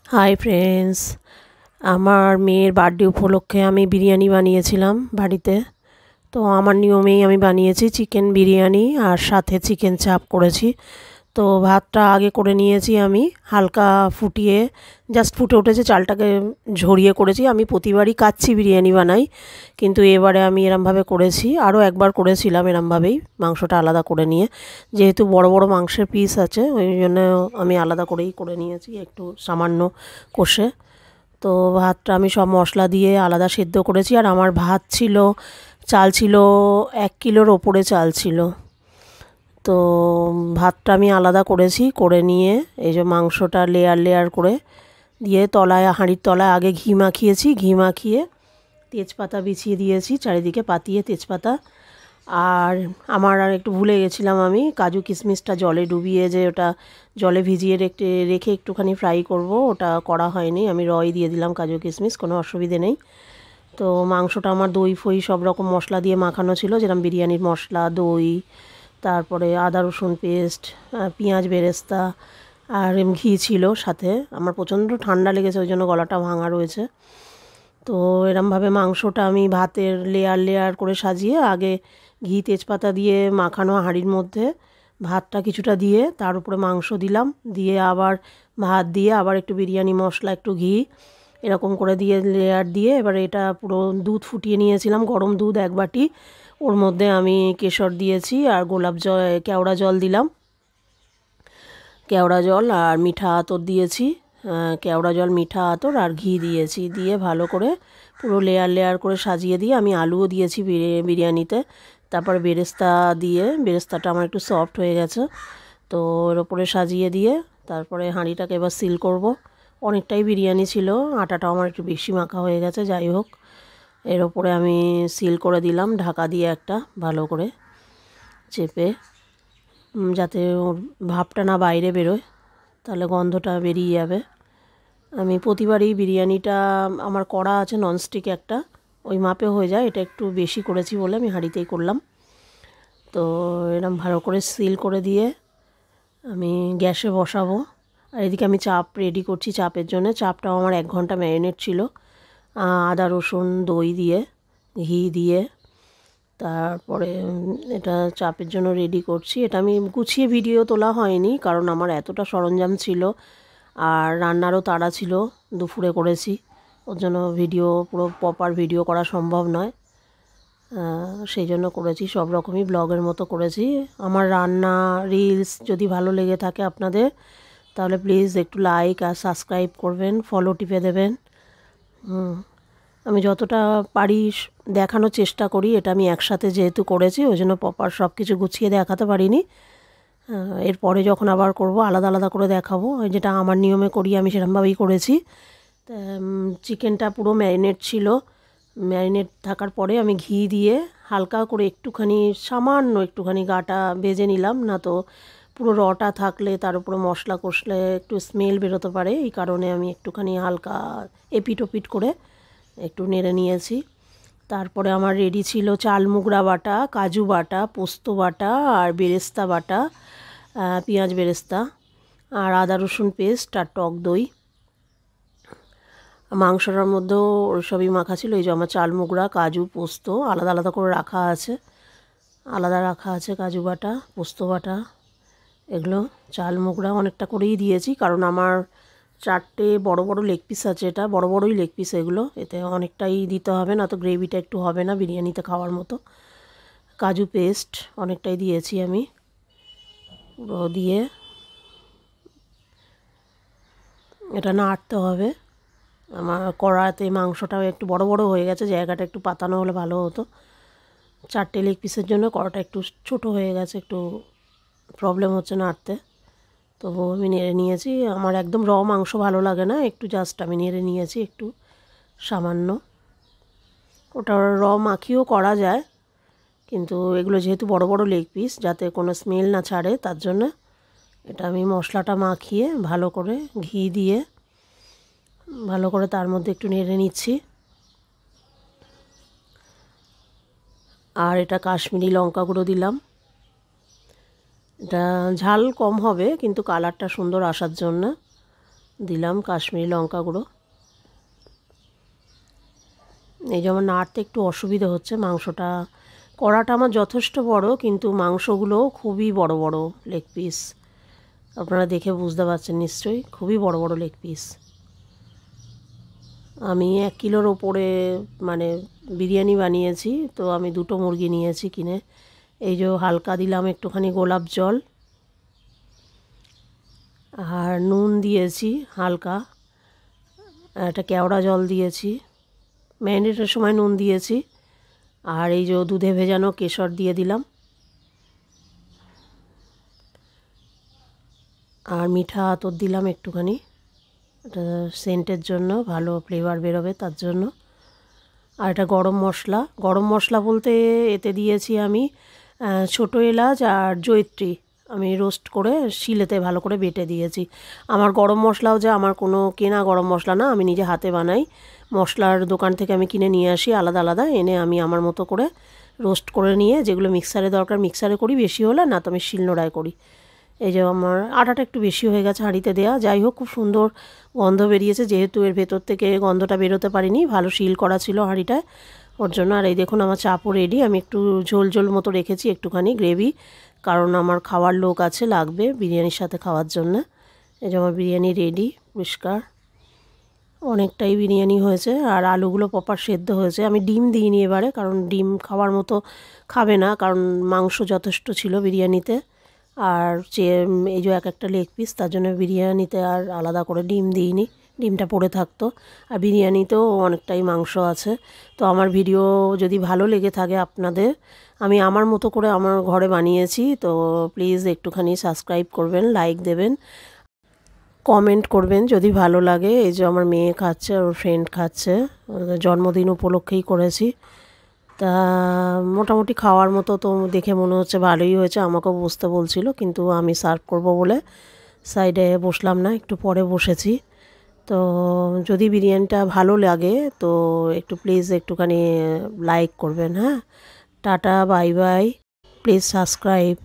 Hi friends, আমার মেয়ের birthday উপলক্ষে আমি বিরিয়ানি বানিয়েছিলাম বাড়িতে। তো আমার নিয়মেই আমি বানিয়েছি চিকেন বিরিয়ানি, আর সাথে চিকেন চাপ করেছি। তো ভাতটা আগে করে নিয়েছি আমি হালকা ফুটিয়ে, জাস্ট ফুটে উঠেছে, চালটাকে ঝরিয়ে করেছি। আমি প্রতিবারই কাচ্চি বিরিয়ানি বানাই, কিন্তু এবারে আমি এরমভাবে করেছি। আরও একবার করেছিলাম এরমভাবেই, মাংসটা আলাদা করে নিয়ে, যেহেতু বড় বড় মাংসের পিস আছে ওই জন্য আমি আলাদা করেই করে নিয়েছি, একটু সামান্য কষে। তো ভাতটা আমি সব মশলা দিয়ে আলাদা সেদ্ধ করেছি। আর আমার ভাত ছিল, চাল ছিল 1 কিলোর ওপরে চাল ছিল। তো ভাতটা আমি আলাদা করেছি, করে নিয়ে এই যে মাংসটা লেয়ার লেয়ার করে দিয়ে তলায়, হাঁড়ির তলায় আগে ঘি মাখিয়েছি, ঘি মাখিয়ে তেজপাতা বিছিয়ে দিয়েছি চারিদিকে পাতিয়ে তেজপাতা। আর আর একটু ভুলে গেছিলাম, আমি কাজু কিশমিশটা জলে ডুবিয়ে, যে ওটা জলে ভিজিয়ে রেখে একটুখানি ফ্রাই করব, ওটা করা হয়নি। আমি রই দিয়ে দিলাম কাজু কিশমিশ, কোনো অসুবিধে নেই। তো মাংসটা আমার দই ফই সব রকম মশলা দিয়ে মাখানো ছিল, যেরকম বিরিয়ানির মশলা, দই, তারপরে আদা রসুন পেস্ট, পেঁয়াজ বেরেস্তা, আর ঘি ছিল সাথে। আমার প্রচণ্ড ঠান্ডা লেগেছে, ওই জন্য গলাটা ভাঙা রয়েছে। তো এরমভাবে মাংসটা আমি ভাতের লেয়ার লেয়ার করে সাজিয়ে আগে ঘি তেজপাতা দিয়ে মাখানো হাঁড়ির মধ্যে ভাতটা কিছুটা দিয়ে তার উপরে মাংস দিলাম, দিয়ে আবার ভাত দিয়ে আবার একটু বিরিয়ানি মশলা, একটু ঘি, এরকম করে দিয়ে লেয়ার দিয়ে এবারে এটা পুরো দুধ ফুটিয়ে নিয়েছিলাম, গরম দুধ 1 বাটি। ওর মধ্যে আমি কেশর দিয়েছি আর গোলাপ জল, কেওড়া জল দিলাম, কেওড়া জল আর মিঠা আতর দিয়েছি। কেওড়া জল, মিঠা আতর আর ঘি দিয়েছি, দিয়ে ভালো করে পুরো লেয়ার লেয়ার করে সাজিয়ে দিয়ে আমি আলুও দিয়েছি বিরিয়ানিতে। তারপরে বেরেস্তা দিয়ে, বেরেস্তাটা আমার একটু সফট হয়ে গেছে, তো এর ওপরে সাজিয়ে দিয়ে তারপরে হাঁড়িটাকে এবার সিল করব। অনেকটাই বিরিয়ানি ছিল, আটাটাও আমার একটু বেশি মাখা হয়ে গেছে, যাই হোক। এর ওপরে আমি সিল করে দিলাম ঢাকা দিয়ে একটা, ভালো করে চেপে, যাতে ওর ভাপটা না বাইরে বেরোয়, তাহলে গন্ধটা বেরিয়ে যাবে। আমি প্রতিবারই বিরিয়ানিটা আমার করা আছে ননস্টিক একটা, ওই মাপে হয়ে যায়, এটা একটু বেশি করেছি বলে আমি হাঁড়িতেই করলাম। তো এরকম ভালো করে সিল করে দিয়ে আমি গ্যাসে বসাবো। আর এদিকে আমি চাপ রেডি করছি চাপের জন্য। চাপটাও আমার 1 ঘন্টা ম্যারিনেট ছিল, আদা রসুন দই দিয়ে, ঘি দিয়ে। তারপরে এটা চাপের জন্য রেডি করছি। এটা আমি গুছিয়ে ভিডিও তোলা হয়নি, কারণ আমার এতটা সরঞ্জাম ছিল আর রান্নারও তাড়া ছিল, দুপুরে করেছি, ওর জন্য পুরো প্রপার ভিডিও করা সম্ভব নয়। সেই জন্য করেছি সব রকমই ব্লগের মতো করেছি। আমার রান্না রিলস যদি ভালো লেগে থাকে আপনাদের, তাহলে প্লিজ একটু লাইক আর সাবস্ক্রাইব করবেন, ফলো টিপে দেবেন। আমি যতটা পারি দেখানোর চেষ্টা করি। এটা আমি একসাথে যেহেতু করেছি, ওই জন্য প্রপার সব কিছু গুছিয়ে দেখাতে পারিনি। এরপরে যখন আবার করব আলাদা আলাদা করে দেখাবো, যেটা আমার নিয়মে করি আমি সেরকমভাবেই করেছি। চিকেনটা পুরো ম্যারিনেট ছিল, ম্যারিনেট থাকার পরে আমি ঘি দিয়ে হালকা করে একটুখানি, সামান্য একটুখানি গাটা ভেজে নিলাম, না তো পুরো রটা থাকলে তার উপরে মশলা কষলে একটু স্মেল বেরোতে পারে, এই কারণে আমি একটুখানি হালকা এপিট ওপিট করে একটু নেড়ে নিয়েছি। তারপরে আমার রেডি ছিল চাল মুগড়া বাটা, কাজু বাটা, পোস্ত বাটা আর বেরেস্তা বাটা, পেঁয়াজ বেরেস্তা আর আদা রসুন পেস্ট আর টক দই। মাংসটার মধ্যেও সবই মাখা ছিল। এই যে আমার চাল মুগড়া, কাজু, পোস্ত আলাদা আলাদা করে রাখা আছে, আলাদা রাখা আছে কাজু বাটা, পোস্ত বাটা, এগুলো চাল মুগড়া অনেকটা করেই দিয়েছি, কারণ আমার 4টে বড় বড় লেগ পিস আছে, এটা বড় বড়ই লেগ পিস এগুলো, এতে অনেকটাই দিতে হবে, না তো গ্রেভিটা একটু হবে না বিরিয়ানিতে খাওয়ার মতো। কাজু পেস্ট অনেকটাই দিয়েছি আমি, পুরো দিয়ে এটা নাড়তে হবে। আমার কড়াতে মাংসটাও একটু বড় বড় হয়ে গেছে, জায়গাটা একটু পাতানো হলে ভালো হতো। 4টে লেগ পিসের জন্য কড়াটা একটু ছোট হয়ে গেছে, একটু প্রবলেম হচ্ছে নাড়তে। তবুও আমি নেড়ে নিয়েছি। আমার একদম মাংস ভালো লাগে না, একটু জাস্ট আমি নেড়ে নিয়েছি একটু সামান্য। ওটা মাখিয়েও করা যায়, কিন্তু এগুলো যেহেতু বড় বড় লেগ পিস, যাতে কোনো স্মেল না ছাড়ে তার জন্য এটা আমি মশলাটা মাখিয়ে ভালো করে ঘি দিয়ে ভালো করে তার মধ্যে একটু নেড়ে নিচ্ছি। আর এটা কাশ্মীরি লঙ্কা গুঁড়ো দিলাম, এটা ঝাল কম হবে কিন্তু কালারটা সুন্দর আসার জন্য। দিলাম কাশ্মীরি লঙ্কা গুঁড়ো। এই যে আমার নাড়তে একটু অসুবিধা হচ্ছে, মাংসটা কড়াটা আমার যথেষ্ট বড়, কিন্তু মাংসগুলো খুবই বড় বড় লেগ পিস। আপনারা দেখে বুঝতে পারছেন নিশ্চয়ই, খুবই বড় বড় লেগ পিস। আমি 1 কিলোর ওপরে মানে বিরিয়ানি বানিয়েছি, তো আমি 2টো মুরগি নিয়েছি কিনে। এই যে হালকা দিলাম একটুখানি গোলাপ জল, আর নুন দিয়েছি হালকা, একটা কেওড়া জল দিয়েছি, ম্যারিনেটের সময় নুন দিয়েছি। আর এই যে দুধে ভেজানো কেশর দিয়ে দিলাম, আর মিঠা আতর দিলাম একটুখানি, এটা সেন্টের জন্য, ভালো ফ্লেভার বেরোবে তার জন্য। আর এটা গরম মশলা বলতে এতে দিয়েছি আমি ছোটো এলাচ আর জয়িত্রী, আমি রোস্ট করে শিলেতে ভালো করে বেটে দিয়েছি। আমার গরম মশলাও যে আমার কোনো কেনা গরম মশলা না, আমি নিজে হাতে বানাই। মশলার দোকান থেকে আমি কিনে নিয়ে আসি আলাদা আলাদা, এনে আমি আমার মতো করে রোস্ট করে নিয়ে, যেগুলো মিক্সারে দরকার মিক্সারে করি, বেশি হলে না তো আমি শিলনোড়ায় করি। এই যে আমার আটাটা একটু বেশি হয়ে গেছে হাঁড়িতে দেয়া, যাই হোক খুব সুন্দর গন্ধ বেরিয়েছে, যেহেতু এর ভেতর থেকে গন্ধটা বেরোতে পারিনি, ভালো শিল করা ছিল হাঁড়িটায়, ওর জন্য। আর এই দেখুন আমার চাপও রেডি, আমি একটু ঝোল ঝোল মতো রেখেছি একটুখানি গ্রেভি, কারণ আমার খাওয়ার লোক আছে, লাগবে বিরিয়ানির সাথে খাওয়ার জন্য। এই যে আমার বিরিয়ানি রেডি, পরিষ্কার অনেকটাই বিরিয়ানি হয়েছে, আর আলুগুলো প্রপার সেদ্ধ হয়েছে। আমি ডিম দিইনি এবারে, কারণ ডিম খাওয়ার মতো খাবে না, কারণ মাংস যথেষ্ট ছিল বিরিয়ানিতে। আর এই যে একটা লেগ পিস, তার জন্য বিরিয়ানিতে আর আলাদা করে ডিম দিইনি, ডিমটা পড়ে থাকতো। আর বিরিয়ানিতেও অনেকটাই মাংস আছে। তো আমার ভিডিও যদি ভালো লেগে থাকে আপনাদের, আমি আমার মতো করে আমার ঘরে বানিয়েছি, তো প্লিজ একটুখানি সাবস্ক্রাইব করবেন, লাইক দেবেন, কমেন্ট করবেন যদি ভালো লাগে। এই যে আমার মেয়ে খাচ্ছে, ওর ফ্রেন্ড খাচ্ছে, জন্মদিন উপলক্ষেই করেছি। তা মোটামুটি খাওয়ার মতো তো দেখে মনে হচ্ছে ভালোই হয়েছে, আমাকেও বসতে বলছিল, কিন্তু আমি সার্ভ করব বলে সাইডে বসলাম না, একটু পরে বসেছি। তো যদি বিরিয়ানিটা ভালো লাগে তো একটু প্লিজ একটুখানি লাইক করবেন। হ্যাঁ, tata, bye bye, please subscribe.